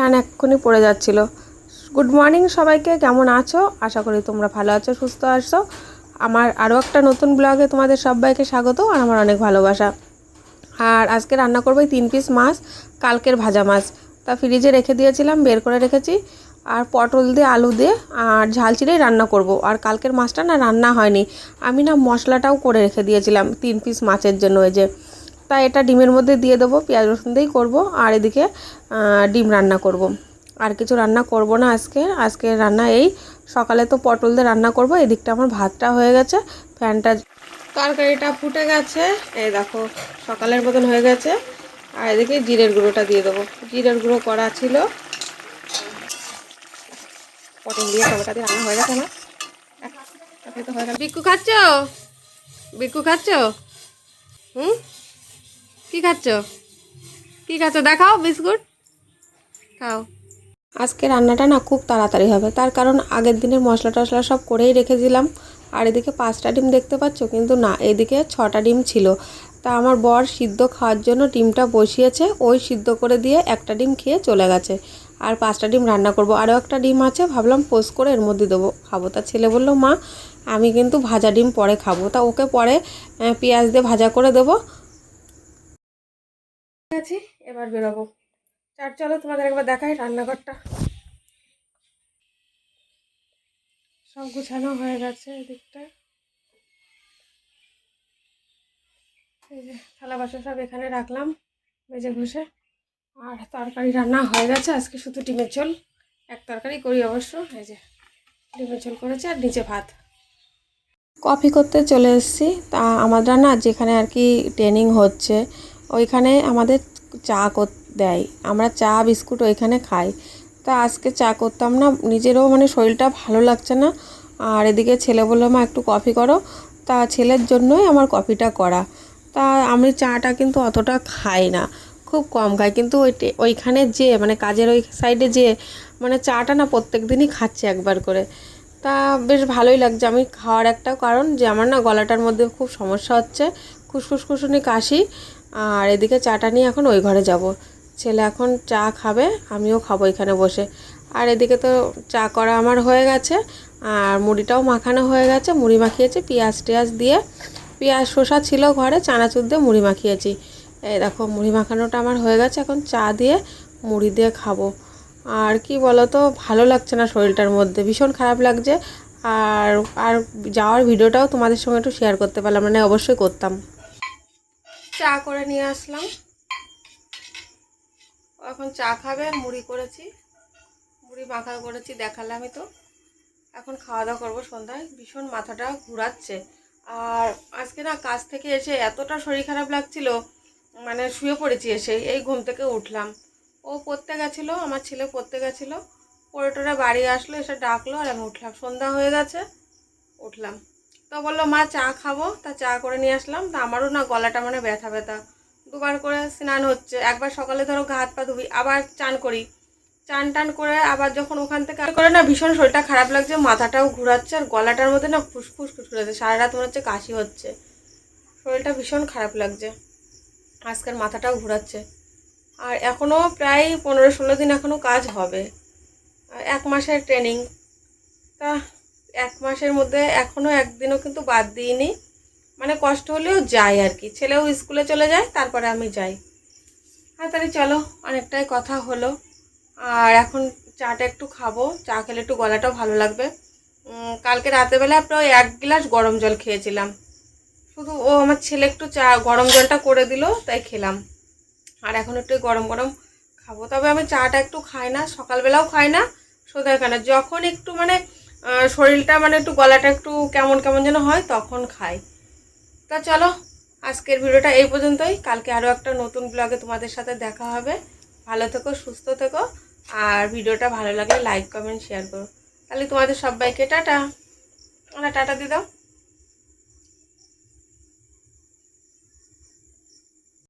Fan এক্ষুনি পড়ে যাচ্ছিল। গুড মর্নিং সবাইকে, কেমন আছো? আশা করি তোমরা ভালো আছো, সুস্থ আছো। আমার আরও একটা নতুন ব্লগে তোমাদের সবাইকে স্বাগত আর আমার অনেক ভালোবাসা। আর আজকে রান্না করবো 3 পিস মাছ, কালকের ভাজা মাছ। তা ফ্রিজে রেখে দিয়েছিলাম, বের করে রেখেছি। আর পটল দিয়ে আলু দিয়ে আর ঝাল চিড়েই রান্না করব। আর কালকের মাছটা না রান্না হয়নি, আমি না মশলাটাও করে রেখে দিয়েছিলাম 3 পিস মাছের জন্য। ওই যে তাই এটা ডিমের মধ্যে দিয়ে দেবো, পেঁয়াজ রসুন দিয়েই করবো। আর এদিকে ডিম রান্না করব। আর কিছু রান্না করব না আজকে রান্না এই। সকালে তো পটল দিয়ে রান্না করব। এদিকটা আমার ভাতটা হয়ে গেছে, ফ্যানটা তরকারিটা ফুটে গেছে, এই দেখো সকালের মতন হয়ে গেছে। আর এদিকে জিরের গুঁড়োটা দিয়ে দেবো, জিরের গুঁড়ো করা ছিল। পটল দিয়ে তরকারিটা দিয়ে রান্না হয়ে গেছে আমার। তো হয়ে গেল। বিক্কু খাচ্ছ? বিক্কু খাচ্ছ? কি খাচ্ছ? কি খাচ্ছ দেখাও, বিস্কুট খাও। আজকে রান্নাটা না খুব তাড়াতাড়ি হবে, তার কারণ আগের দিনের মশলা টশলা সব করেই রেখেছিলাম। আর এদিকে 5টা ডিম দেখতে পাচ্ছ, কিন্তু না, এদিকে 6টা ডিম ছিল। তা আমার বর সিদ্ধ খাওয়ার জন্য ডিমটা বসিয়েছে, ওই সিদ্ধ করে দিয়ে একটা ডিম খেয়ে চলে গেছে। আর 5টা ডিম রান্না করব, আরও একটা ডিম আছে, ভাবলাম পোস্ট করে এর মধ্যে দেবো, খাবো। তা ছেলে বললো মা আমি কিন্তু ভাজা ডিম পরে খাবো, তা ওকে পরে পেঁয়াজ দিয়ে ভাজা করে দেবো। আছি, এবার বেরোবো। চলো তোমাদের একবার দেখাই রান্নাঘরটা। সব গুছানো হয়ে গেছে এদিকটা। এই যে থালা বাসন সব এখানে রাখলাম মেজে ঘষে। আর তরকারি রান্না হয়ে গেছে, আজকে শুধু ডিমের ঝোল, এক তরকারি করি অবশ্য। এই যে ডিমের ঝোল করেছে আর নিচে ভাত। কফি করতে চলে এসেছি। তা আমাদের না যেখানে আর কি ট্রেনিং হচ্ছে, ওইখানে আমাদের চা দেয়, আমরা চা বিস্কুট ওইখানে খাই। তা আজকে চা করতাম না, নিজেরও মানে শরীরটা ভালো লাগছে না। আর এদিকে ছেলে বললো মা একটু কফি করো, তা ছেলের জন্যই আমার কফিটা করা। তা আমি চাটা কিন্তু অতটা খাই না, খুব কম খাই। কিন্তু ওইখানে যে মানে কাজের ওই সাইডে যে মানে চাটা না প্রত্যেক দিনই খাচ্ছে একবার করে। তা বেশ ভালোই লাগছে। আমি খাওয়ার একটা কারণ যে আমার না গলাটার মধ্যে খুব সমস্যা হচ্ছে, খুসখুস খুসুনি কাশি। আর এদিকে চাটা নিয়ে এখন ওই ঘরে যাব। ছেলে এখন চা খাবে, আমিও খাবো এখানে বসে। আর এদিকে তো চা করা আমার হয়ে গেছে, আর মুড়িটাও মাখানো হয়ে গেছে। মুড়ি মাখিয়েছি পেঁয়াজ টেয়াজ দিয়ে, পেঁয়াজ শসা ছিল ঘরে, চানাচুর দিয়ে মুড়ি মাখিয়েছি। এই দেখো মুড়ি মাখানোটা আমার হয়ে গেছে, এখন চা দিয়ে মুড়ি দিয়ে খাবো। আর কি বলো তো, ভালো লাগছে না শরীরটার মধ্যে, ভীষণ খারাপ লাগছে। আর আর যাওয়ার ভিডিওটাও তোমাদের সঙ্গে একটু শেয়ার করতে পারলাম, মানে অবশ্যই করতাম। চা করে নিয়ে আসলাম, এখন চা খাবে। মুড়ি করেছি, মুড়ি মাখা করেছি, দেখালামই তো। এখন খাওয়া দাওয়া করবো সন্ধ্যায়। ভীষণ মাথাটা ঘুরাচ্ছে। আর আজকে না কাজ থেকে এসে এতটা শরীর খারাপ লাগছিল, মানে শুয়ে পড়েছি, এসে এই ঘুম থেকে উঠলাম। ও পড়তে গেছিলো, আমার ছেলে পড়তে গেছিলো, পড়ে টোরে বাড়ি আসলো, এসে ডাকলো আর আমি উঠলাম। সন্ধ্যা হয়ে গেছে, উঠলাম। তো বললো মা চা খাবো, তা চা করে নিয়ে আসলাম। তা আমারও না গলাটা মানে ব্যথা ব্যথা, দুবার করে স্নান হচ্ছে। একবার সকালে ধরো গা হাত পা ধুবি, আবার চান করি, চান টান করে আবার যখন ওখান থেকে করে না ভীষণ শরীরটা খারাপ লাগছে, মাথাটাও ঘুরাচ্ছে, আর গলাটার মধ্যে না ফুসফুস ফুসফুস সারা রাত মনে হচ্ছে কাশি হচ্ছে। শরীরটা ভীষণ খারাপ লাগছে, আজকের মাথাটাও ঘুরাচ্ছে। আর এখনও প্রায় 15-16 দিন এখনও কাজ হবে, 1 মাসের ট্রেনিং। তা 1 মাসের মধ্যে এখনও একদিনও কিন্তু বাদ দিইনি, মানে কষ্ট হলেও যাই আর কি। ছেলেও স্কুলে চলে যায়, তারপরে আমি যাই। আর তাহলে চলো, অনেকটাই কথা হলো। আর এখন চাটা একটু খাবো, চা খেলে একটু গলাটাও ভালো লাগবে। কালকে রাতেরবেলা প্রায় 1 গ্লাস গরম জল খেয়েছিলাম, শুধু ও আমার ছেলে একটু চা গরম জলটা করে দিল তাই খেলাম। আর এখন একটু গরম গরম খাবো। তবে আমি চাটা একটু খাই না, সকালবেলাও খাই না, সন্ধ্যায় খাই না। যখন একটু মানে শরীরটা মানে একটু গলাটা একটু কেমন কেমন যেন হয় তখন খাই। তা চলো, আজকের ভিডিওটা এই পর্যন্তই। কালকে আরও একটা নতুন ব্লগে তোমাদের সাথে দেখা হবে। ভালো থেকো, সুস্থ থেকো। আর ভিডিওটা ভালো লাগলে লাইক কমেন্ট শেয়ার করো। তাহলে তোমাদের সবাইকে টাটা, টাটা দিয়ে দাও।